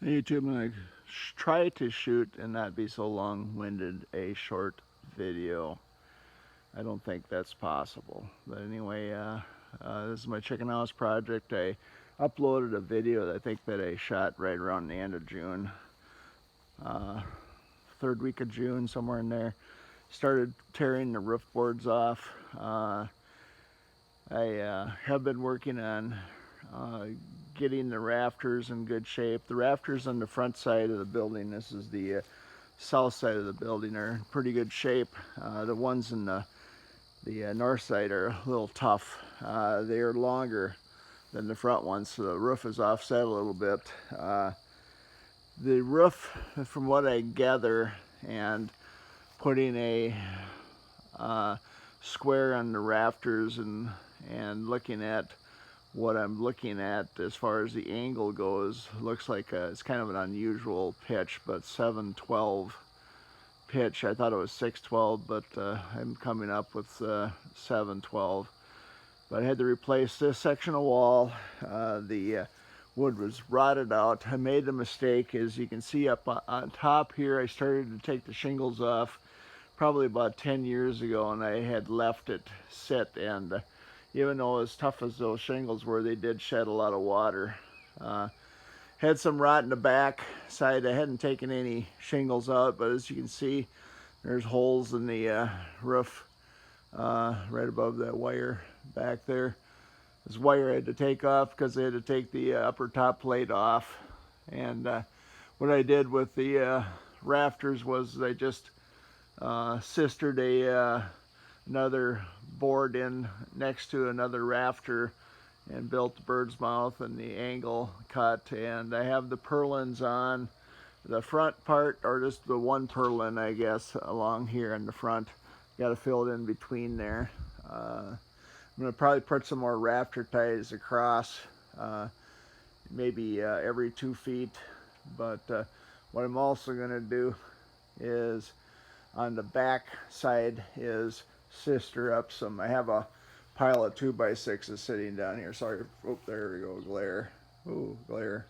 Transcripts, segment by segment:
YouTube, I'm going to try to shoot and not be so long-winded a short video. I don't think that's possible. But anyway, this is my chicken house project. I uploaded a video that I think that I shot right around the end of June. Third week of June, somewhere in there. Started tearing the roof boards off. I have been working on getting the rafters in good shape. The rafters on the front side of the building, this is the south side of the building, are in pretty good shape. The ones in the north side are a little tough. They are longer than the front ones, so the roof is offset a little bit. The roof, from what I gather, and putting a square on the rafters and looking at what I'm looking at as far as the angle goes, looks like it's kind of an unusual pitch, but 712 pitch. I thought it was 612, but I'm coming up with 712. But I had to replace this section of wall. The wood was rotted out. I made the mistake, as you can see up on top here, I started to take the shingles off probably about 10 years ago, and I had left it sit, and even though as tough as those shingles were, they did shed a lot of water. Had some rot in the back side. I hadn't taken any shingles out, but as you can see, there's holes in the roof right above that wire back there. This wire I had to take off because I had to take the upper top plate off. And what I did with the rafters was I just sistered another board in next to another rafter and built the bird's mouth and the angle cut. And I have the purlins on the front part, or just the one purlin, I guess, along here in the front. Got to fill it in between there. I'm going to probably put some more rafter ties across, maybe every 2 feet. But what I'm also going to do is on the back side is sister up some. I have a pile of 2x6s sitting down here. Sorry, oh, there we go, glare. Ooh, glare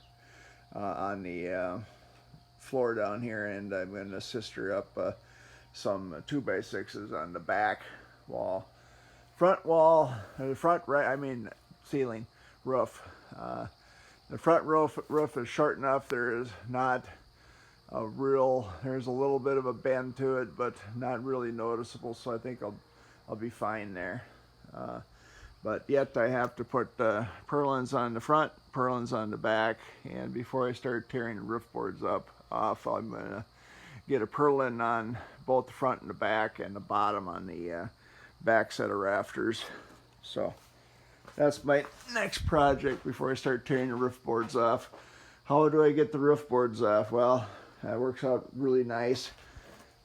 on the floor down here, and I'm going to sister up some 2x6s on the back wall. Front wall, the front right, I mean ceiling, roof. The front roof is short enough. There is not a there's a little bit of a bend to it, but not really noticeable, so I think I'll be fine there. But yet I have to put purlins on the front, purlins on the back, and before I start tearing the roof boards off, I'm gonna get a purlin on both the front and the back, and the bottom on the back set of rafters. So that's my next project before I start tearing the roof boards off. How do I get the roof boards off? Well, that works out really nice.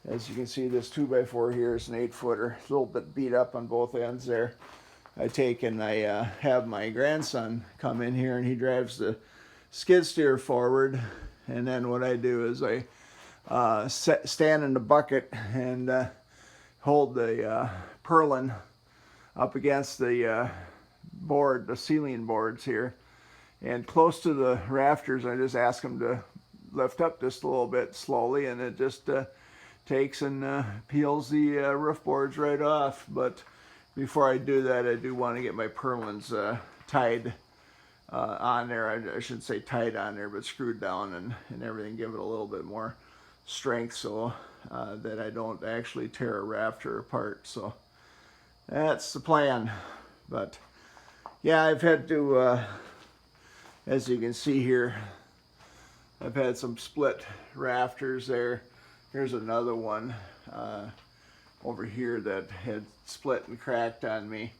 As you can see, this 2x4 here is an 8-footer, a little bit beat up on both ends there. I have my grandson come in here, and he drives the skid steer forward, and then what I do is I stand in the bucket and hold the purlin up against the board, the ceiling boards here, and close to the rafters. I just ask him to lift up just a little bit slowly, and it just takes and peels the roof boards right off. But before I do that, I do want to get my purlins tied on there. I should say tied on there, but screwed down and everything, give it a little bit more strength so that I don't actually tear a rafter apart. So that's the plan. But yeah, I've had to, as you can see here, I've had some split rafters there. Here's another one over here that had split and cracked on me.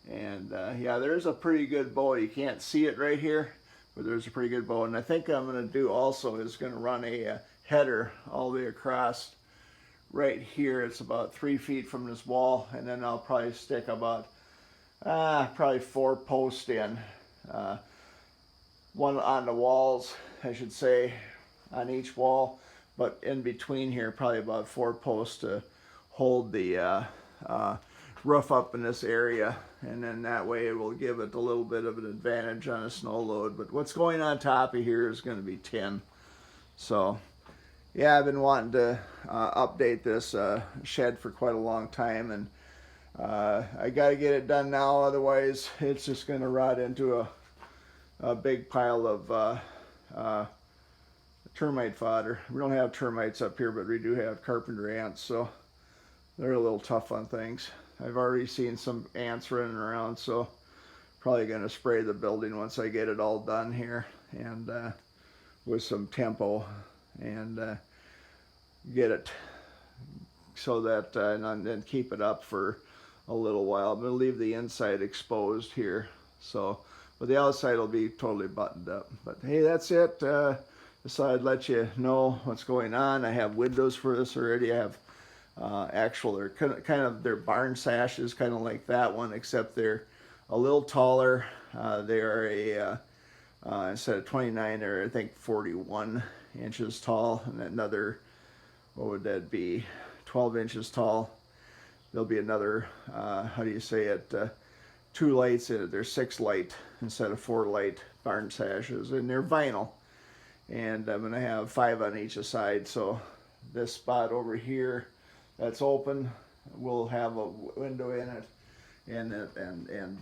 And yeah, there's a pretty good bow. You can't see it right here, but there's a pretty good bow. And I think I'm going to do also is going to run a header all the way across right here. It's about 3 feet from this wall, and then I'll probably stick about probably 4 posts in. One on the walls, I should say, on each wall, but in between here probably about 4 posts to hold the roof up in this area, and then that way it will give it a little bit of an advantage on a snow load. But what's going on top of here is going to be tin. So yeah, I've been wanting to update this shed for quite a long time, and I got to get it done now, otherwise it's just going to rot into a big pile of termite fodder. We don't have termites up here, but we do have carpenter ants, so they're a little tough on things. I've already seen some ants running around, so probably going to spray the building once I get it all done here, and with some tempo, and get it so that and then keep it up for a little while. I'm going to leave the inside exposed here, so but the outside will be totally buttoned up. But hey, that's it. So I'd let you know what's going on. I have windows for this already. I have actual, they're kind of they're barn sashes, kind of like that one, except they're a little taller. They are instead of 29, they're I think 41 inches tall, and another, what would that be, 12 inches tall. There'll be another, how do you say it, 2 lights in it. They're 6 light instead of 4 light barn sashes, and they're vinyl. And I'm going to have 5 on each side, so this spot over here that's open will have a window in it, and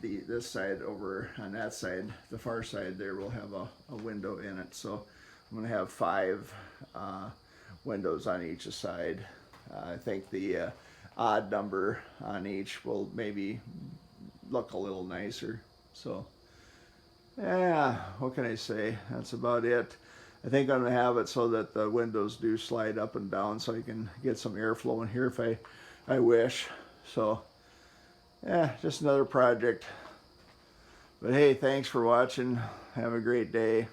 this side over on that side, the far side there, will have a window in it. So I'm going to have 5 windows on each side. I think the odd number on each will maybe look a little nicer. So yeah, what can I say? That's about it. I think I'm going to have it so that the windows do slide up and down, so I can get some airflow in here if I wish. So yeah, just another project. But hey, thanks for watching. Have a great day.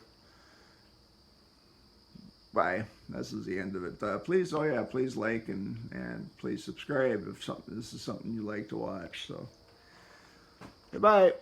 Bye. This is the end of it. Please, oh yeah, please like and please subscribe if this is something you like to watch. So goodbye.